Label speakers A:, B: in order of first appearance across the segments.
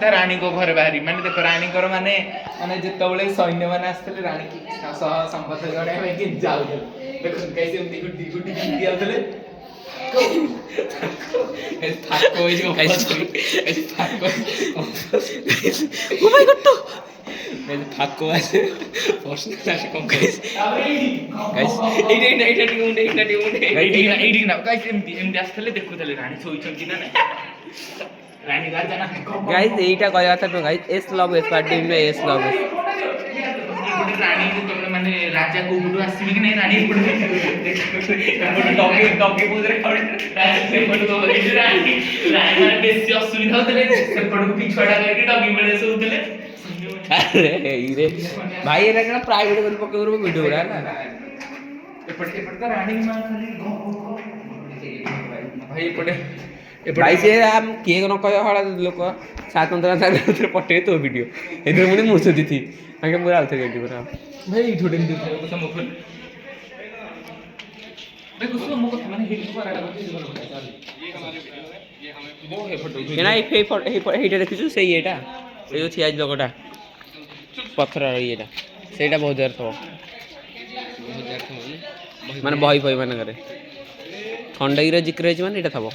A: सीधा रानी को घर बाहरी माने देखो रानी कर माने माने जेतबळे सैन्य माने आस्तले रानी की सह संपत्ति गणे में कि जाऊ देखो कैसे उंदी गुड्डी गुड्डी गुड्डी आतले थाको जो ऐसे थाको
B: ओ माय गॉड तो
A: ऐसे थाको আছে पर्सनल আছে কম গাইস এইটা টিউন্ডে এইটা না গাইস এমডি আসলে দেখো তাহলে রানী শোইছন্তি না রানী রাজা না
B: গাইস এইটা কয় কথা তো গাইস এস লভ এস পার্টি মে এস লভ
A: रानी तुमने माने राजा को गुडू आसीबी कि नहीं रानी पड़े डॉगी डॉगी बोलरे खड़े राजा पड़ तो रानी रानी माने बेसी असुविधा होतले से पड़ को पिछड़ा करके डॉगी बड़े से होतले
B: अरे रे भाई एरा कना प्राइवेट कर पके वीडियो रा ना
A: एपटे एपटे रानी मां खाली भाई एपटे
B: भाई से हम के न कय हळा लोक 7 पटे तो वीडियो एदर मुने मुसदी थी आगे पूरा आउथे गडी पूरा
A: भाई थोड़े दिन को सब मोफल भाई कुछ मोको माने हिट कराडा बते जीवन बता चल ये हमें वो है फोटो
B: केना এইটা দেখিছো সেই এটা এই যে থিয়াজ লগটা পথর এইটা সেইটা বহুত দের থব মানে বই বই মানে করে খন্ডগির জিক্র হইছে মানে এটা থব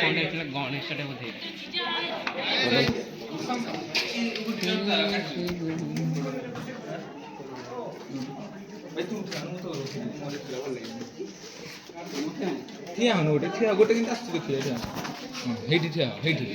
A: খন্ডগির গণেশটা বধে ଠିଆ ହଉନି ଗୋଟେ ଠିଆ ଗୋଟେ କିନ୍ତୁ ଆସୁଛି ଦେଖିବା ହେଇଠି ଠିଆ ହେଇଠି